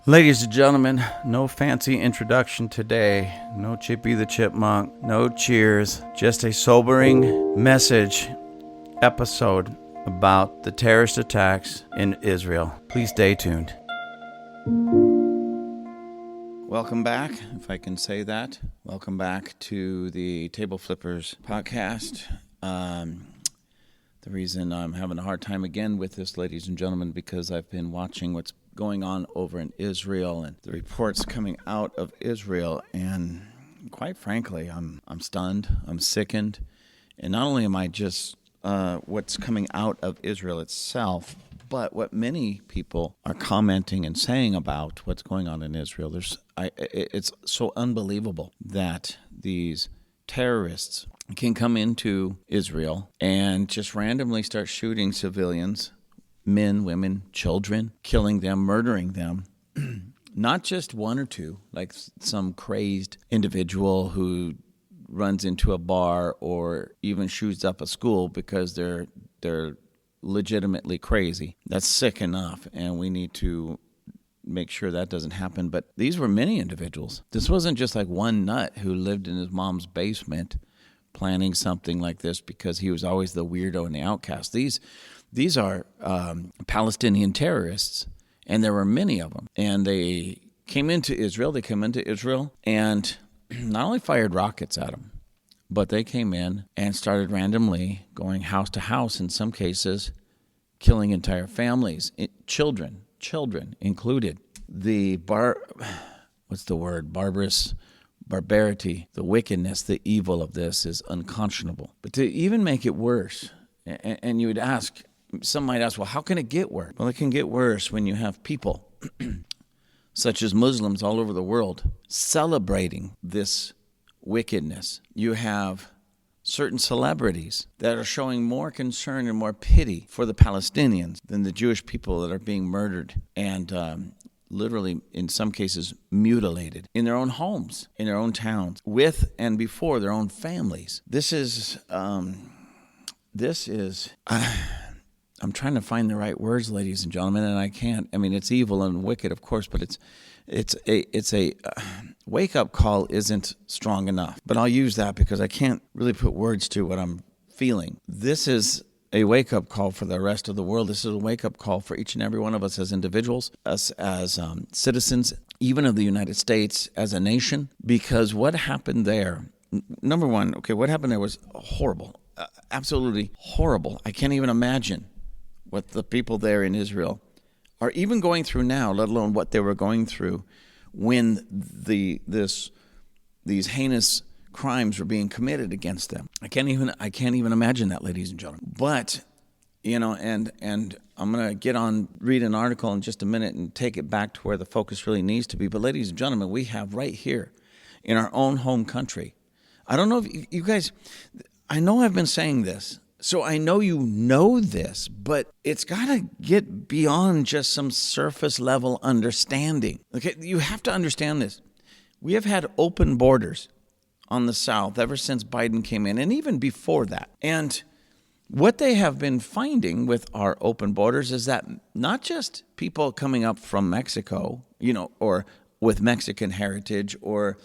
Ladies and gentlemen, no fancy introduction today, no Chippy the Chipmunk, no cheers, just a sobering message episode about the terrorist attacks in Israel. Please stay tuned. Welcome back, if I can say that. Welcome back to the Table Flippers podcast. The reason I'm having a hard time again with this, ladies and gentlemen, because I've been watching what's going on over in Israel and the reports coming out of Israel, and quite frankly, I'm stunned, I'm sickened, and not only am I just what's coming out of Israel itself, but what many people are commenting and saying about what's going on in Israel. It's so unbelievable that these terrorists can come into Israel and just randomly start shooting civilians, men, women, children, killing them, murdering them. Not just one or two, like some crazed individual who runs into a bar or even shoots up a school because they're legitimately crazy. That's sick enough, and we need to make sure that doesn't happen. But these were many individuals. This wasn't just like one nut who lived in his mom's basement planning something like this because he was always the weirdo and the outcast. These are Palestinian terrorists, and there were many of them. And they came into Israel. And not only fired rockets at them, but they came in and started randomly going house to house, in some cases, killing entire families, children included. The barbarity, the wickedness, the evil of this is unconscionable. But to even make it worse, and you would ask, some might ask, well, how can it get worse? Well, it can get worse when you have people, such as Muslims all over the world, celebrating this wickedness. You have certain celebrities that are showing more concern and more pity for the Palestinians than the Jewish people that are being murdered and literally, in some cases, mutilated in their own homes, in their own towns, with and before their own families. This is I'm trying to find the right words, ladies and gentlemen, and I can't. I mean, it's evil and wicked, of course, but it's a wake-up call isn't strong enough. But I'll use that because I can't really put words to what I'm feeling. This is a wake-up call for the rest of the world. This is a wake-up call for each and every one of us as individuals, us as citizens, even of the United States as a nation, because what happened there, number one, what happened there was horrible, absolutely horrible. I can't even imagine what the people there in Israel are even going through now, let alone what they were going through when these heinous crimes were being committed against them. I can't even imagine that, ladies and gentlemen. But, and I'm going to read an article in just a minute and take it back to where the focus really needs to be. But ladies and gentlemen, we have right here in our own home country. I don't know if you guys, I know I've been saying this, so I know you know this, but it's got to get beyond just some surface level understanding. Okay, you have to understand this. We have had open borders on the South ever since Biden came in, and even before that. And what they have been finding with our open borders is that not just people coming up from Mexico, or with Mexican heritage or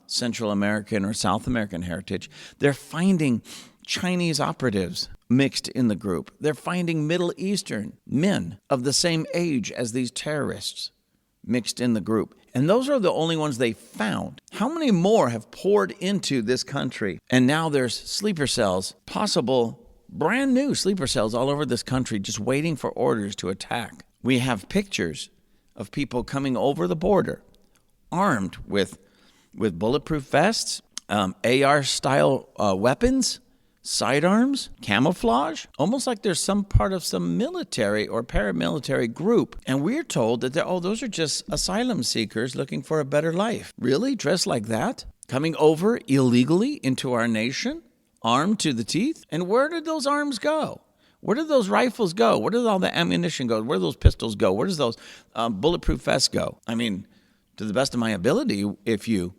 Central American or South American heritage, they're finding Chinese operatives mixed in the group. They're finding Middle Eastern men of the same age as these terrorists mixed in the group. And those are the only ones they found. How many more have poured into this country? And now there's sleeper cells, possible brand new sleeper cells all over this country just waiting for orders to attack. We have pictures of people coming over the border armed with bulletproof vests, AR-style weapons, sidearms, camouflage, almost like there's some part of some military or paramilitary group. And we're told that those are just asylum seekers looking for a better life. Really? Dressed like that? Coming over illegally into our nation? Armed to the teeth? And where did those arms go? Where did those rifles go? Where did all the ammunition go? Where did those pistols go? Where does those bulletproof vests go? I mean, to the best of my ability, if you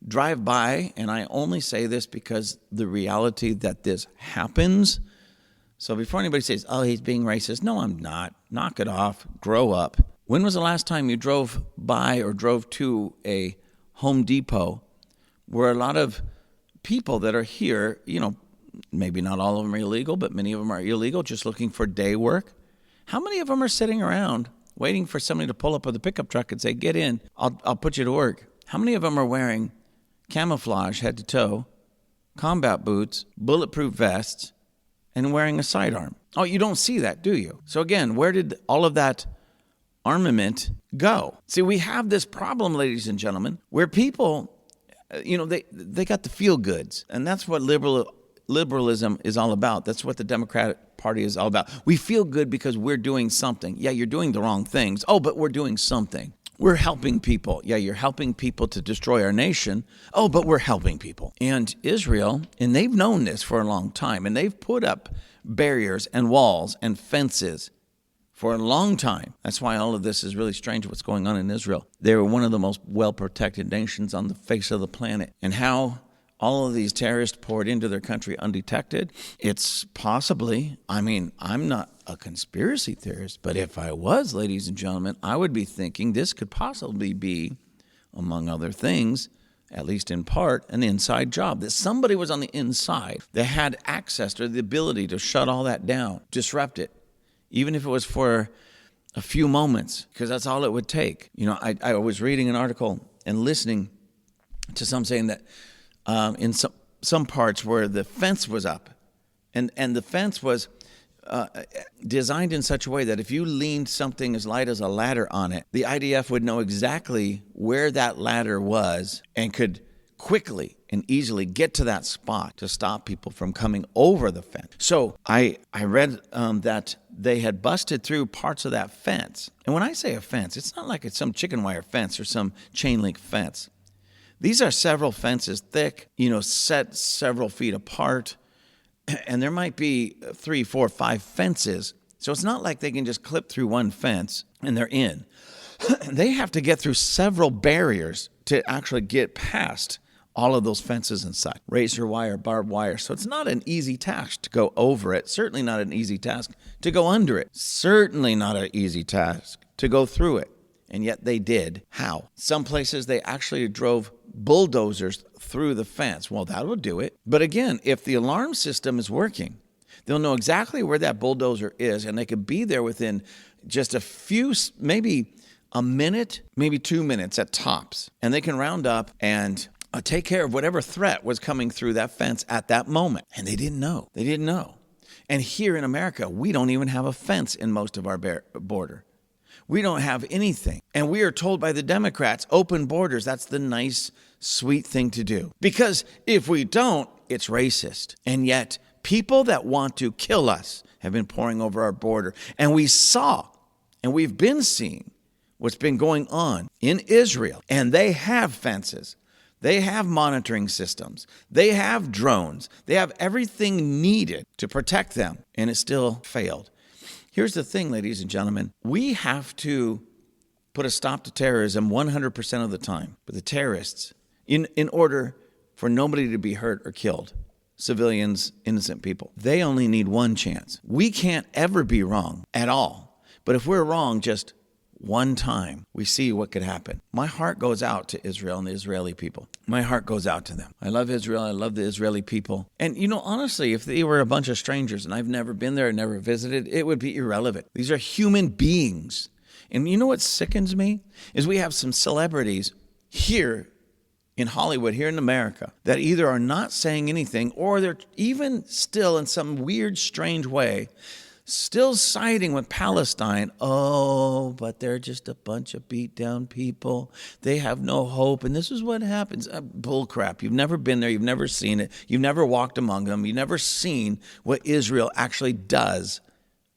drive by, and I only say this because the reality that this happens. So before anybody says, oh, he's being racist. No, I'm not. Knock it off. Grow up. When was the last time you drove by or drove to a Home Depot where a lot of people that are here, maybe not all of them are illegal, but many of them are illegal, just looking for day work? How many of them are sitting around waiting for somebody to pull up with a pickup truck and say, get in, I'll put you to work? How many of them are wearing camouflage head to toe, combat boots, bulletproof vests, and wearing a sidearm? Oh, you don't see that, do you? So again, where did all of that armament go? See, we have this problem, ladies and gentlemen, where people, they got the feel goods, and that's what liberalism is all about. That's what the Democratic Party is all about. We feel good because we're doing something. Yeah, you're doing the wrong things. Oh, but we're doing something. We're helping people. Yeah, you're helping people to destroy our nation. Oh, but we're helping people. And Israel, and they've known this for a long time, and they've put up barriers and walls and fences for a long time. That's why all of this is really strange, what's going on in Israel. They were one of the most well-protected nations on the face of the planet. And how all of these terrorists poured into their country undetected, it's possibly, I'm not a conspiracy theorist, but if I was, ladies and gentlemen, I would be thinking this could possibly be, among other things, at least in part, an inside job. That somebody was on the inside that had access to the ability to shut all that down, disrupt it, even if it was for a few moments, because that's all it would take. I was reading an article and listening to some saying that in some parts where the fence was up, and the fence was designed in such a way that if you leaned something as light as a ladder on it, the IDF would know exactly where that ladder was and could quickly and easily get to that spot to stop people from coming over the fence. So I read that they had busted through parts of that fence. And when I say a fence, it's not like it's some chicken wire fence or some chain link fence. These are several fences thick, set several feet apart, and there might be 3, 4, 5 fences. So it's not like they can just clip through one fence and they're in. They have to get through several barriers to actually get past all of those fences and such. Razor wire, barbed wire. So it's not an easy task to go over it. Certainly not an easy task to go under it. Certainly not an easy task to go through it. And yet they did. How? Some places they actually drove bulldozers through the fence. Well, that would do it. But again, if the alarm system is working, they'll know exactly where that bulldozer is, and they could be there within just a few, maybe a minute, maybe 2 minutes at tops. And they can round up and take care of whatever threat was coming through that fence at that moment. And they didn't know. They didn't know. And here in America, we don't even have a fence in most of our border. We don't have anything. And we are told by the Democrats, open borders, that's the nice, sweet thing to do. Because if we don't, it's racist. And yet, people that want to kill us have been pouring over our border. And we saw, and we've been seeing what's been going on in Israel. And they have fences. They have monitoring systems. They have drones. They have everything needed to protect them. And it still failed. Here's the thing, ladies and gentlemen. We have to put a stop to terrorism 100% of the time. But the terrorists, in order for nobody to be hurt or killed, civilians, innocent people, they only need one chance. We can't ever be wrong at all. But if we're wrong just one time, we see what could happen. My heart goes out to Israel and the Israeli people. My heart goes out to them. I love Israel. I love the Israeli people. And, honestly, if they were a bunch of strangers and I've never been there, never visited, it would be irrelevant. These are human beings. And you know what sickens me? Is we have some celebrities here in Hollywood, here in America, that either are not saying anything or they're even still in some weird, strange way still siding with Palestine. Oh, but they're just a bunch of beat down people. They have no hope. And this is what happens. Bull crap. You've never been there. You've never seen it. You've never walked among them. You've never seen what Israel actually does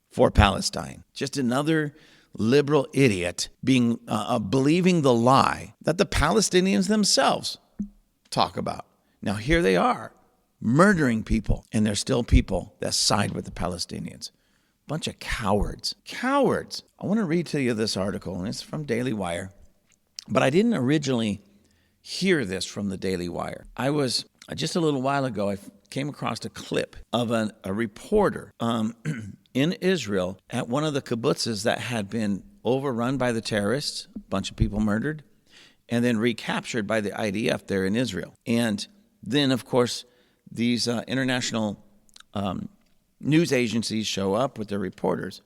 for Palestine. Just another liberal idiot believing the lie that the Palestinians themselves talk about. Now, here they are murdering people, and there's still people that side with the Palestinians. Bunch of cowards. Cowards. I want to read to you this article, and it's from Daily Wire. But I didn't originally hear this from the Daily Wire. I was just a little while ago, I came across a clip of a reporter in Israel at one of the kibbutzes that had been overrun by the terrorists, a bunch of people murdered, and then recaptured by the IDF there in Israel. And then, of course, these international news agencies show up with their reporters.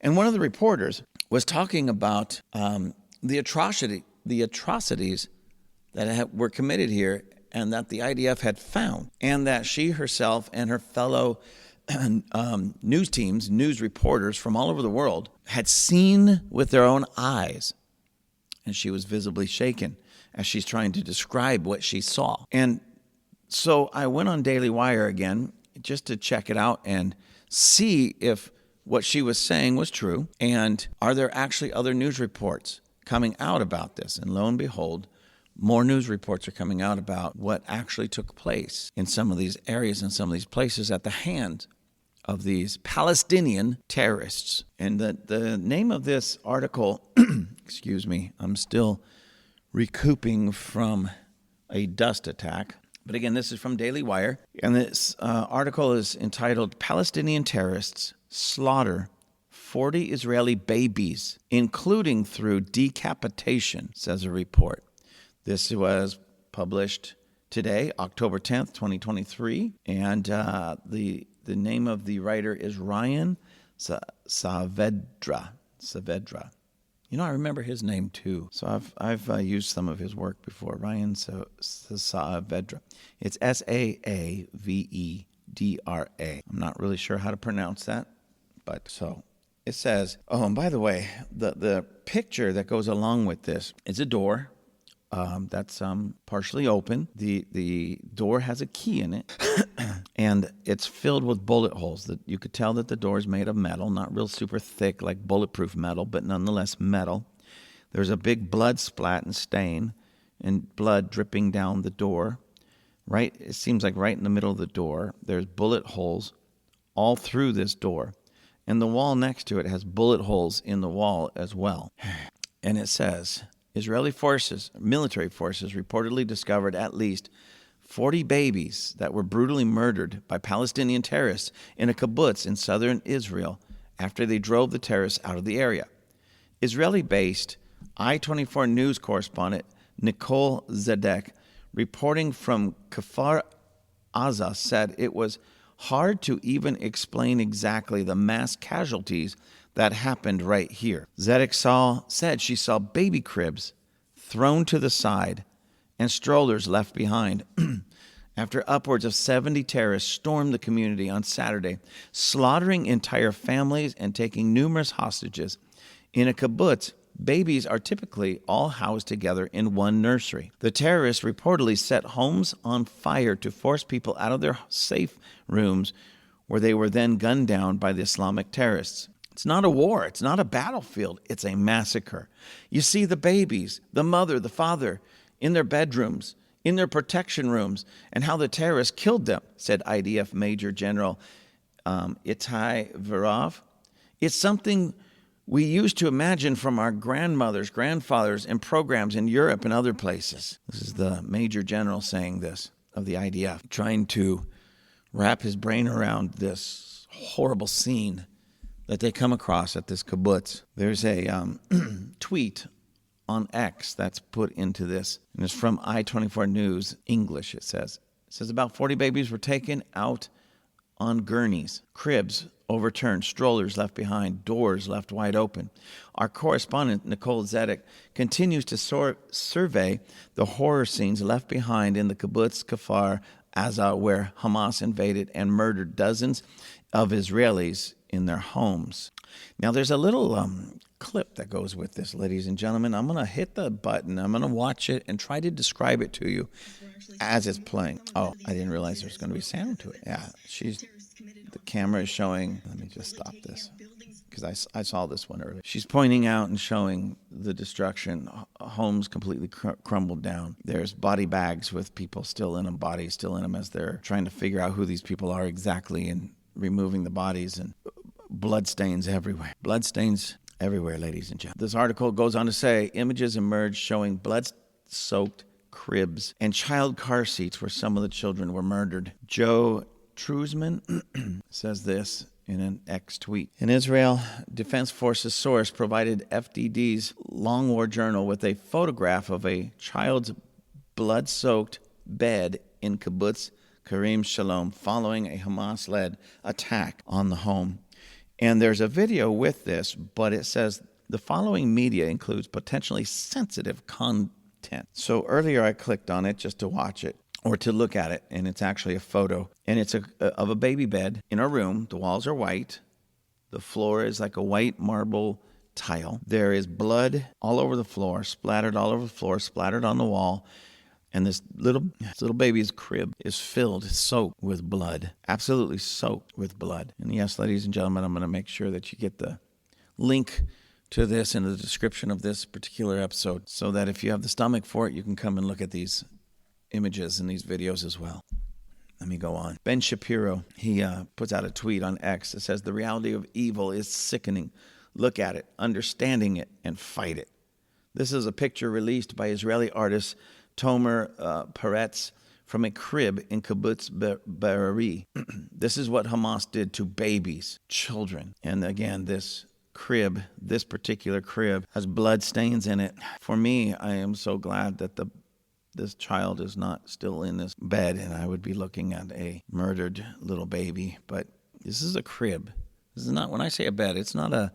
And one of the reporters was talking about the atrocities that were committed here and that the IDF had found, and that she herself and her fellow news reporters from all over the world had seen with their own eyes. And she was visibly shaken as she's trying to describe what she saw. And so I went on Daily Wire again just to check it out and see if what she was saying was true, and are there actually other news reports coming out about this. And lo and behold, more news reports are coming out about what actually took place in some of these areas and some of these places at the hand of these Palestinian terrorists. And the name of this article, excuse me, I'm still recouping from a dust attack. But again, this is from Daily Wire. And this article is entitled, Palestinian Terrorists Slaughter 40 Israeli Babies, Including Through Decapitation, says a report. This was published today, October 10th, 2023. And the name of the writer is Ryan Saavedra. You know, I remember his name too. So I've used some of his work before. Ryan Saavedra. It's Saavedra. I'm not really sure how to pronounce that, but so it says. Oh, and by the way, the picture that goes along with this is a door that's partially open. The door has a key in it, and it's filled with bullet holes. That you could tell that the door is made of metal, not real super thick like bulletproof metal, but nonetheless metal. There's a big blood splat and stain, and blood dripping down the door. Right, it seems like right in the middle of the door. There's bullet holes all through this door, and the wall next to it has bullet holes in the wall as well. And it says, Israeli military forces reportedly discovered at least 40 babies that were brutally murdered by Palestinian terrorists in a kibbutz in southern Israel after they drove the terrorists out of the area. Israeli-based I-24 news correspondent Nicole Zedek, reporting from Kfar Aza, said it was hard to even explain exactly the mass casualties that happened right here. Zedek said she saw baby cribs thrown to the side and strollers left behind after upwards of 70 terrorists stormed the community on Saturday, slaughtering entire families and taking numerous hostages. In a kibbutz, babies are typically all housed together in one nursery. The terrorists reportedly set homes on fire to force people out of their safe rooms, where they were then gunned down by the Islamic terrorists. It's not a war. It's not a battlefield. It's a massacre. You see the babies, the mother, the father, in their bedrooms, in their protection rooms, and how the terrorists killed them, said IDF Major General Itai Verov. It's something we used to imagine from our grandmothers, grandfathers, and programs in Europe and other places. This is the Major General saying this of the IDF, trying to wrap his brain around this horrible scene that they come across at this kibbutz. There's a tweet on X that's put into this, and it's from I-24 News, English, it says. It says about 40 babies were taken out on gurneys, cribs overturned, strollers left behind, doors left wide open. Our correspondent, Nicole Zedek, continues to survey the horror scenes left behind in the kibbutz Kfar Aza, where Hamas invaded and murdered dozens of Israelis in their homes. Now, there's a little clip that goes with this, ladies and gentlemen. I'm going to hit the button. I'm going to watch it and try to describe it to you as it's playing. Oh, I didn't realize there's going to be sound to it. Yeah, the camera is showing. Let me just stop this because I saw this one earlier. She's pointing out and showing the destruction. Homes completely crumbled down. There's body bags with people still in them, bodies still in them, as they're trying to figure out who these people are exactly and removing the bodies, and bloodstains everywhere. Bloodstains everywhere, ladies and gentlemen. This article goes on to say, images emerged showing blood-soaked cribs and child car seats where some of the children were murdered. Joe Truzman says this in an X tweet. An Israel Defense Forces source provided FDD's Long War Journal with a photograph of a child's blood-soaked bed in Kibbutz Karim Shalom following a Hamas-led attack on the home. And there's a video with this, but it says the following media includes potentially sensitive content. So earlier I clicked on it just to watch it or to look at it, and it's actually a photo. And it's of a baby bed in a room. The walls are white. The floor is like a white marble tile. There is blood all over the floor, splattered all over the floor, splattered on the wall. And this little baby's crib is filled, soaked with blood, absolutely soaked with blood. And yes, ladies and gentlemen, I'm going to make sure that you get the link to this in the description of this particular episode so that if you have the stomach for it, you can come and look at these images and these videos as well. Let me go on. Ben Shapiro, he puts out a tweet on X that says, the reality of evil is sickening. Look at it, understanding it, and fight it. This is a picture released by Israeli artist Tomer Peretz from a crib in Kibbutz Be'eri. This is what Hamas did to babies, children. And again, this particular crib, has blood stains in it. For me, I am so glad that this child is not still in this bed, and I would be looking at a murdered little baby. But this is a crib. This is not, when I say a bed, it's not a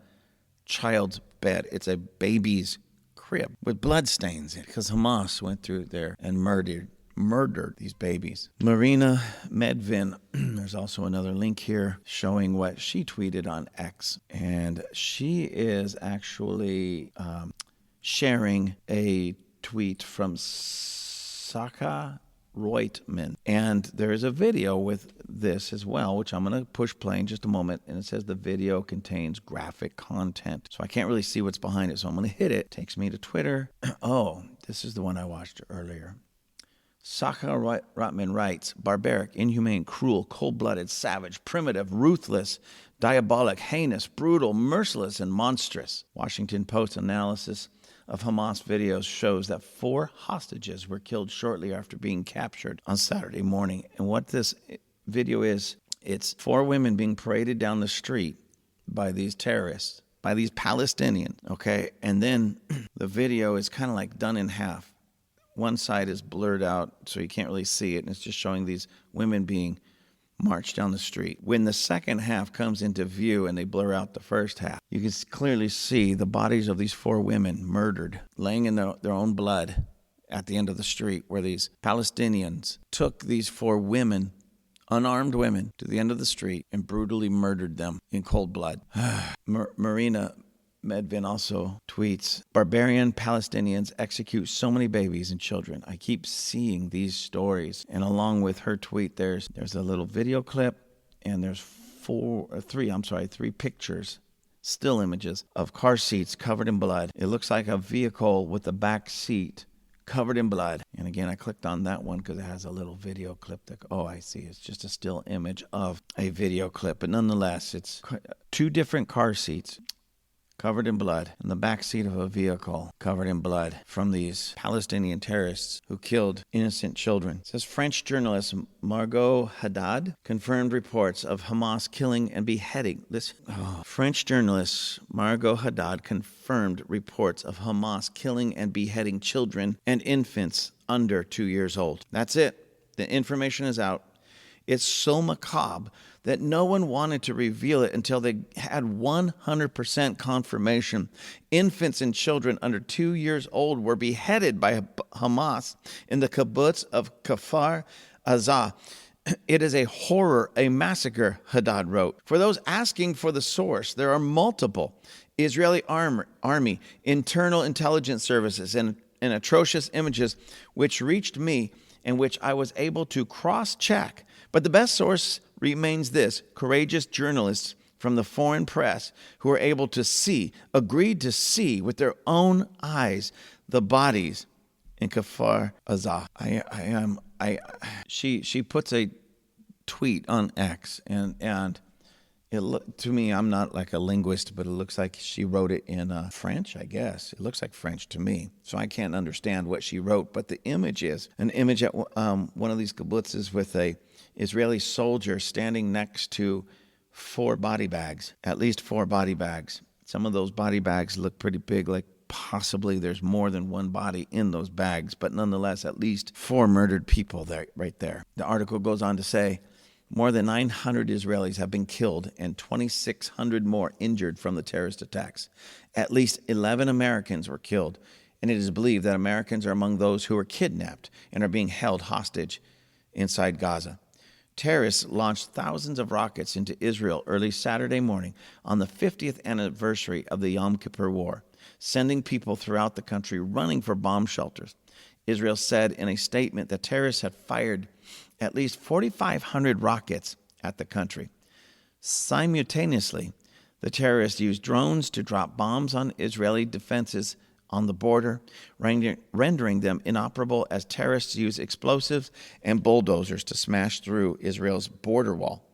child's bed. It's a baby's crib with blood stains in it because Hamas went through there and murdered these babies. Marina Medvin, there's also another link here showing what she tweeted on X. And she is actually sharing a tweet from Saka Reutman. And there is a video with this as well, which I'm going to push play in just a moment. And it says the video contains graphic content. So I can't really see what's behind it. So I'm going to hit it. Takes me to Twitter. Oh, this is the one I watched earlier. Saka Reutman writes, barbaric, inhumane, cruel, cold-blooded, savage, primitive, ruthless, diabolic, heinous, brutal, merciless, and monstrous. Washington Post analysis of Hamas videos shows that 4 hostages were killed shortly after being captured on Saturday morning. And what this video is, it's 4 women being paraded down the street by these terrorists, by these Palestinians, okay? And then the video is kind of like done in half. One side is blurred out, so you can't really see it, and it's just showing these women being marched down the street. When the second half comes into view and they blur out the first half, you can clearly see the bodies of these 4 women murdered, laying in their own blood at the end of the street, where these Palestinians took these 4 women, unarmed women, to the end of the street and brutally murdered them in cold blood. Marina Medvin also tweets, barbarian Palestinians execute so many babies and children. I keep seeing these stories. And along with her tweet, there's a little video clip, and there's 3 pictures, still images of car seats covered in blood. It looks like a vehicle with the back seat covered in blood. And again, I clicked on that one because it has a little video clip. I see. It's just a still image of a video clip. But nonetheless, it's 2 different car seats covered in blood, in the back seat of a vehicle covered in blood from these Palestinian terrorists who killed innocent children. It says French journalist Margot Haddad confirmed reports of Hamas killing and beheading. French journalist Margot Haddad confirmed reports of Hamas killing and beheading children and infants under 2 years old. That's it. The information is out. It's so macabre that no one wanted to reveal it until they had 100% confirmation. Infants and children under 2 years old were beheaded by Hamas in the kibbutz of Kfar Aza. It is a horror, a massacre, Haddad wrote. For those asking for the source, there are multiple Israeli army, internal intelligence services, and atrocious images which reached me and which I was able to cross-check. But the best source remains this: courageous journalists from the foreign press who are able to agreed to see with their own eyes the bodies in Kfar Aza. She puts a tweet on X, and To me, I'm not like a linguist, but it looks like she wrote it in French, I guess. It looks like French to me, so I can't understand what she wrote. But the image is an image at one of these kibbutzes with a Israeli soldier standing next to 4 body bags, at least 4 body bags. Some of those body bags look pretty big, like possibly there's more than one body in those bags, but nonetheless, at least 4 murdered people there, right there. The article goes on to say, more than 900 Israelis have been killed and 2,600 more injured from the terrorist attacks. At least 11 Americans were killed, and it is believed that Americans are among those who were kidnapped and are being held hostage inside Gaza. Terrorists launched thousands of rockets into Israel early Saturday morning on the 50th anniversary of the Yom Kippur War, sending people throughout the country running for bomb shelters. Israel said in a statement that terrorists had fired at least 4,500 rockets at the country. Simultaneously, the terrorists used drones to drop bombs on Israeli defenses on the border, rendering them inoperable as terrorists use explosives and bulldozers to smash through Israel's border wall.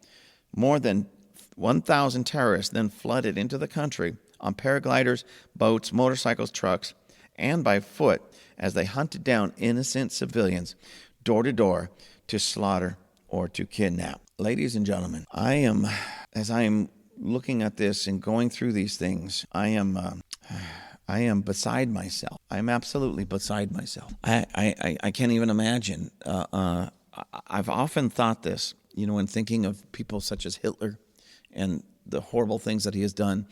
More than 1,000 terrorists then flooded into the country on paragliders, boats, motorcycles, trucks, and by foot as they hunted down innocent civilians door to door to slaughter or to kidnap. Ladies and gentlemen, as I am looking at this and going through these things, I am beside myself. I'm absolutely beside myself. I can't even imagine. I've often thought this, when thinking of people such as Hitler and the horrible things that he has done,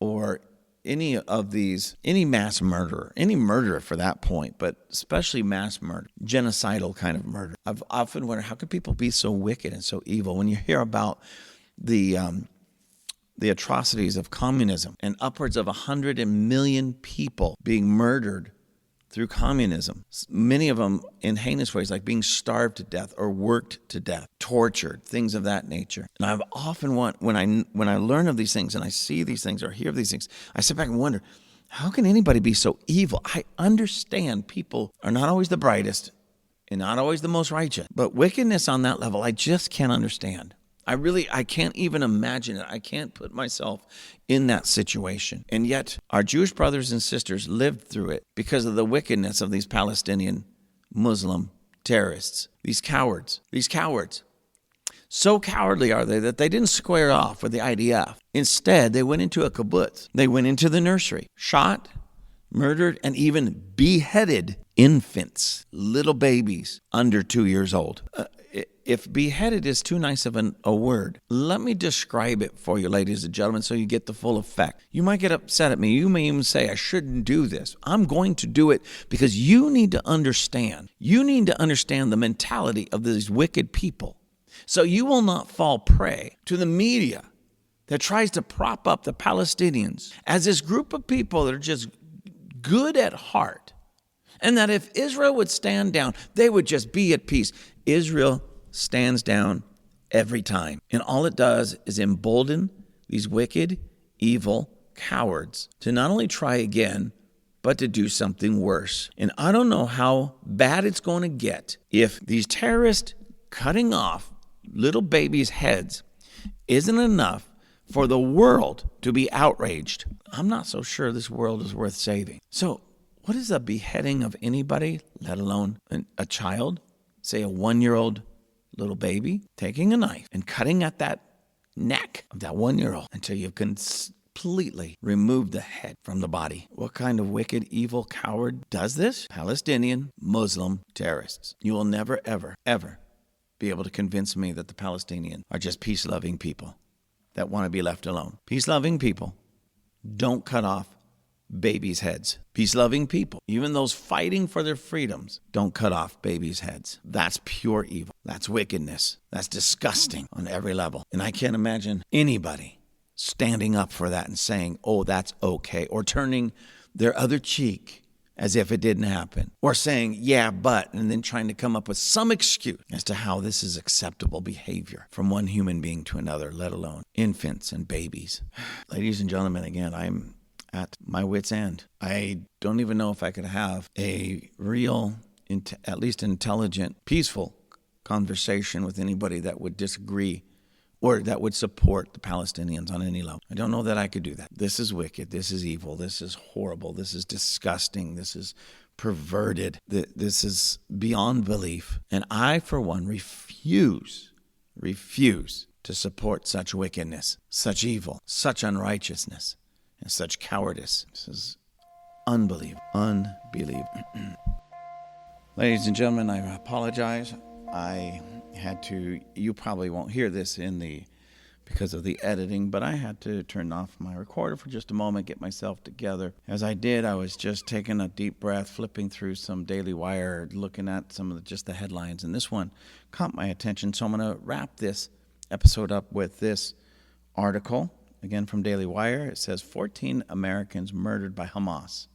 or any mass murderer, any murderer for that point, but especially mass murder, genocidal kind of murder. I've often wondered, how could people be so wicked and so evil? When you hear about the atrocities of communism and upwards of 100 million people being murdered through communism, many of them in heinous ways, like being starved to death or worked to death, tortured, things of that nature. And I've often when I learn of these things and I see these things or hear of these things, I sit back and wonder, how can anybody be so evil? I understand people are not always the brightest and not always the most righteous, but wickedness on that level, I just can't understand. I can't even imagine it. I can't put myself in that situation. And yet, our Jewish brothers and sisters lived through it because of the wickedness of these Palestinian Muslim terrorists. These cowards. So cowardly are they that they didn't square off with the IDF. Instead, they went into a kibbutz. They went into the nursery, shot, murdered, and even beheaded infants, little babies under 2 years old. If beheaded is too nice of a word, let me describe it for you, ladies and gentlemen, so you get the full effect. You might get upset at me. You may even say, I shouldn't do this. I'm going to do it because you need to understand. You need to understand the mentality of these wicked people, so you will not fall prey to the media that tries to prop up the Palestinians as this group of people that are just good at heart, and that if Israel would stand down, they would just be at peace. Israel stands down every time. And all it does is embolden these wicked, evil cowards to not only try again, but to do something worse. And I don't know how bad it's going to get if these terrorists cutting off little babies' heads isn't enough for the world to be outraged. I'm not so sure this world is worth saving. So what is a beheading of anybody, let alone a child, say a 1-year-old little baby, taking a knife and cutting at that neck of that 1-year-old until you've completely removed the head from the body? What kind of wicked, evil coward does this? Palestinian Muslim terrorists. You will never, ever, ever be able to convince me that the Palestinians are just peace-loving people that want to be left alone. Peace-loving people don't cut off babies' heads. Peace-loving people, even those fighting for their freedoms, don't cut off babies' heads. That's pure evil. That's wickedness. That's disgusting on every level. And I can't imagine anybody standing up for that and saying, oh, that's okay, or turning their other cheek as if it didn't happen, or saying, yeah, but, and then trying to come up with some excuse as to how this is acceptable behavior from one human being to another, let alone infants and babies. Ladies and gentlemen, again, I'm at my wit's end. I don't even know if I could have a real, at least intelligent, peaceful conversation with anybody that would disagree or that would support the Palestinians on any level. I don't know that I could do that. This is wicked. This is evil. This is horrible. This is disgusting. This is perverted. This is beyond belief. And I, for one, refuse to support such wickedness, such evil, such unrighteousness, and such cowardice. This is unbelievable. Ladies and gentlemen, I apologize. I had to, you probably won't hear this because of the editing, but I had to turn off my recorder for just a moment, get myself together. As I did, I was just taking a deep breath, flipping through some Daily Wire, looking at some of just the headlines, and this one caught my attention. So I'm going to wrap this episode up with this article, again from Daily Wire. It says 14 Americans murdered by Hamas.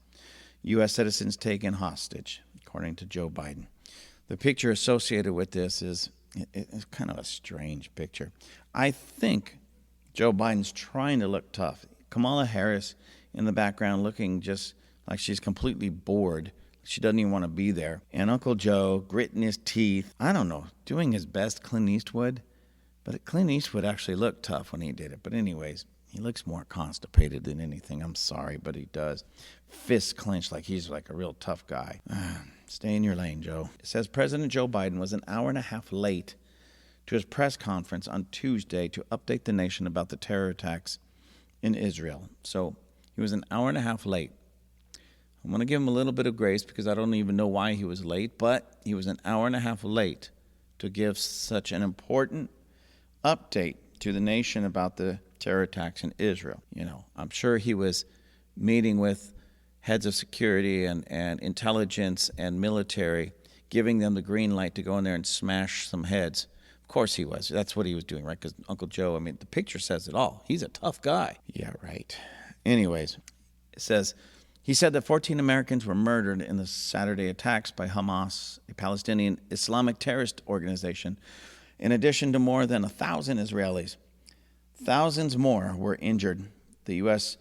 U.S. citizens taken hostage, according to Joe Biden. The picture associated with this is it's kind of a strange picture. I think Joe Biden's trying to look tough. Kamala Harris in the background looking just like she's completely bored. She doesn't even want to be there. And Uncle Joe gritting his teeth. I don't know, doing his best, Clint Eastwood. But Clint Eastwood actually looked tough when he did it. But anyways, he looks more constipated than anything. I'm sorry, but he does. Fists clenched like he's like a real tough guy. Stay in your lane, Joe. It says President Joe Biden was an hour and a half late to his press conference on Tuesday to update the nation about the terror attacks in Israel. So he was an hour and a half late. I'm going to give him a little bit of grace because I don't even know why he was late, but he was an hour and a half late to give such an important update to the nation about the terror attacks in Israel. You know, I'm sure he was meeting with heads of security and intelligence and military, giving them the green light to go in there and smash some heads. Of course he was. That's what he was doing, right? Because Uncle Joe, I mean, the picture says it all. He's a tough guy. Yeah, right. Anyways, it says, he said that 14 Americans were murdered in the Saturday attacks by Hamas, a Palestinian Islamic terrorist organization, in addition to more than 1,000 Israelis. Thousands more were injured. The U.S.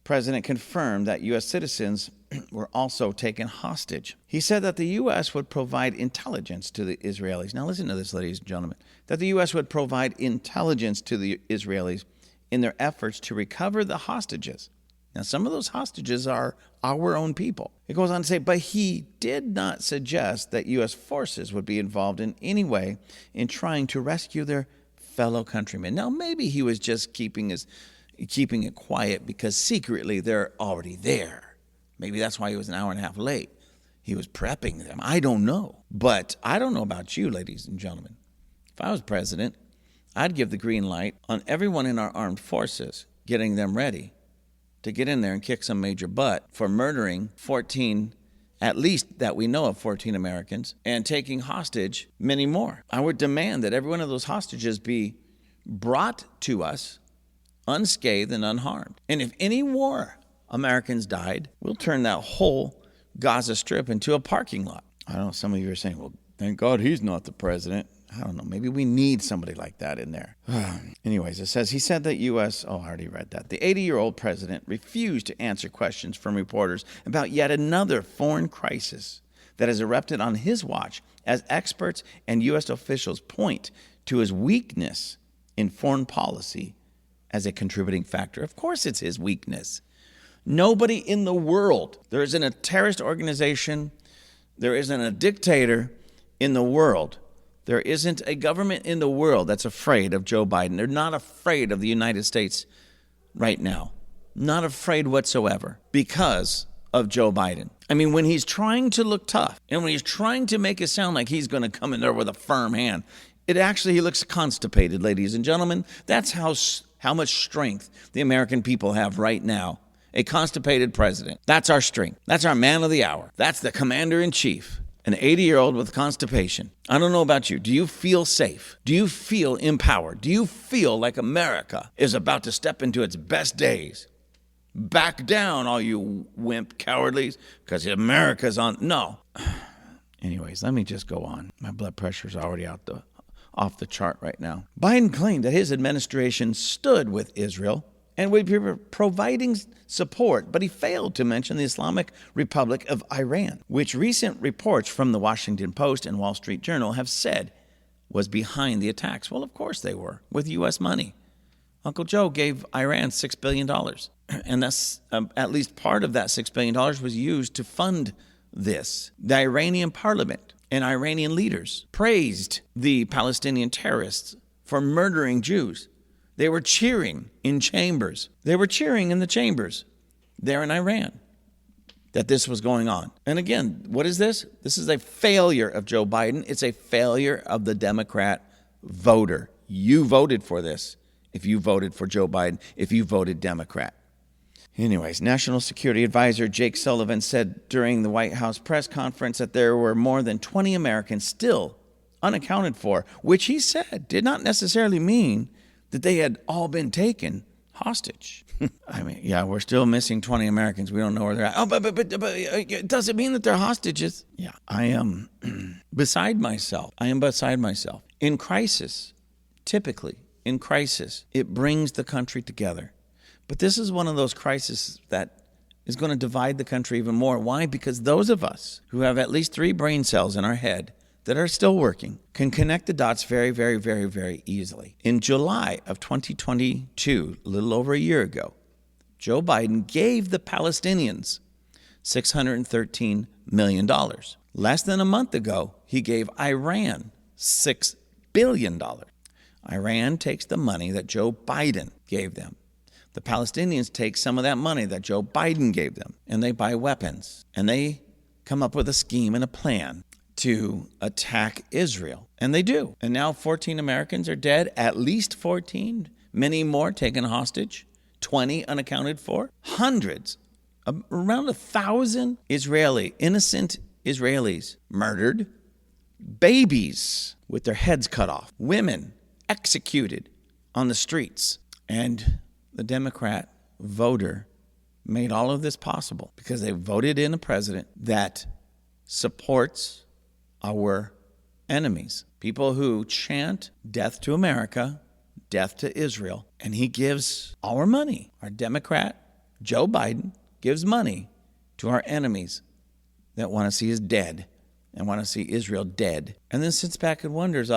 president confirmed that U.S. citizens were also taken hostage. He said that the U.S. would provide intelligence to the Israelis. Now listen to this, ladies and gentlemen. That the U.S. would provide intelligence to the Israelis in their efforts to recover the hostages. Now some of those hostages are our own people. It goes on to say, but he did not suggest that U.S. forces would be involved in any way in trying to rescue their fellow countrymen. Now maybe he was just keeping it quiet because secretly they're already there. Maybe that's why he was an hour and a half late. He was prepping them. I don't know. But I don't know about you, ladies and gentlemen. If I was president, I'd give the green light on everyone in our armed forces, getting them ready to get in there and kick some major butt for murdering 14, at least that we know of 14 Americans, and taking hostage many more. I would demand that every one of those hostages be brought to us unscathed and unharmed. And if any more Americans died, we'll turn that whole Gaza Strip into a parking lot. I don't know, some of you are saying, well, thank God he's not the president. I don't know, maybe we need somebody like that in there. Anyways, it says, he said that U.S., I already read that. The 80-year-old president refused to answer questions from reporters about yet another foreign crisis that has erupted on his watch as experts and U.S. officials point to his weakness in foreign policy as a contributing factor. Of course it's his weakness. Nobody in the world, there isn't a terrorist organization, there isn't a dictator in the world, there isn't a government in the world that's afraid of Joe Biden. They're not afraid of the United States right now. Not afraid whatsoever because of Joe Biden. I mean, when he's trying to look tough and when he's trying to make it sound like he's going to come in there with a firm hand, he looks constipated, ladies and gentlemen. That's how much strength the American people have right now. A constipated president. That's our strength. That's our man of the hour. That's the commander-in-chief. An 80-year-old with constipation. I don't know about you. Do you feel safe? Do you feel empowered? Do you feel like America is about to step into its best days? Back down, all you wimp cowardlies, because America's on. No. Anyways, let me just go on. My blood pressure's already off the chart right now. Biden claimed that his administration stood with Israel and would be providing support, but he failed to mention the Islamic Republic of Iran, which recent reports from the Washington Post and Wall Street Journal have said was behind the attacks. Well, of course they were, with U.S. money. Uncle Joe gave Iran $6 billion. And that's at least part of that $6 billion was used to fund this. The Iranian parliament and Iranian leaders praised the Palestinian terrorists for murdering Jews. They were cheering in chambers. They were cheering in the chambers there in Iran that this was going on. And again, what is this? This is a failure of Joe Biden. It's a failure of the Democrat voter. You voted for this if you voted for Joe Biden, if you voted Democrat. Anyways, National Security Advisor Jake Sullivan said during the White House press conference that there were more than 20 Americans still unaccounted for, which he said did not necessarily mean that they had all been taken hostage. I mean, yeah, we're still missing 20 Americans. We don't know where they're at. Oh, but does it mean that they're hostages? Yeah, I am beside myself. I am beside myself. In crisis, typically in crisis, it brings the country together. But this is one of those crises that is going to divide the country even more. Why? Because those of us who have at least 3 brain cells in our head that are still working can connect the dots very, very, very, very easily. In July of 2022, a little over a year ago, Joe Biden gave the Palestinians $613 million. Less than a month ago, he gave Iran $6 billion. Iran takes the money that Joe Biden gave them. The Palestinians take some of that money that Joe Biden gave them, and they buy weapons, and they come up with a scheme and a plan to attack Israel. And they do. And now 14 Americans are dead, at least 14, many more taken hostage, 20 unaccounted for, hundreds, around 1,000 innocent Israelis murdered, babies with their heads cut off, women executed on the streets. And the Democrat voter made all of this possible because they voted in a president that supports our enemies, people who chant death to America, death to Israel, and he gives our money. Our Democrat, Joe Biden, gives money to our enemies that want to see us dead and want to see Israel dead, and then sits back and wonders,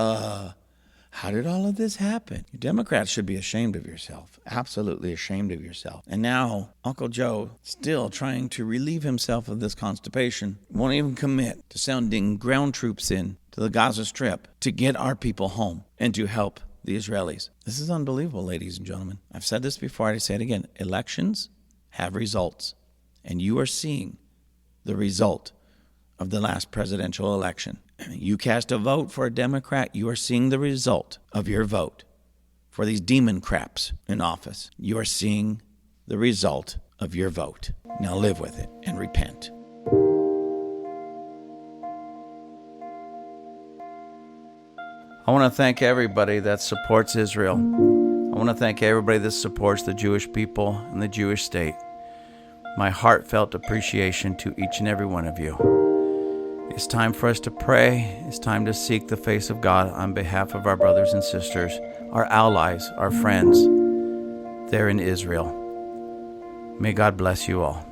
how did all of this happen? You Democrats should be ashamed of yourself, absolutely ashamed of yourself. And now Uncle Joe, still trying to relieve himself of this constipation, won't even commit to sending ground troops in to the Gaza Strip to get our people home and to help the Israelis. This is unbelievable, ladies and gentlemen. I've said this before, I say it again. Elections have results, and you are seeing the result of the last presidential election. You cast a vote for a Democrat, you are seeing the result of your vote. For these demon craps in office, you are seeing the result of your vote. Now live with it and repent. I want to thank everybody that supports Israel. I want to thank everybody that supports the Jewish people and the Jewish state. My heartfelt appreciation to each and every one of you. It's time for us to pray. It's time to seek the face of God on behalf of our brothers and sisters, our allies, our friends there in Israel. May God bless you all.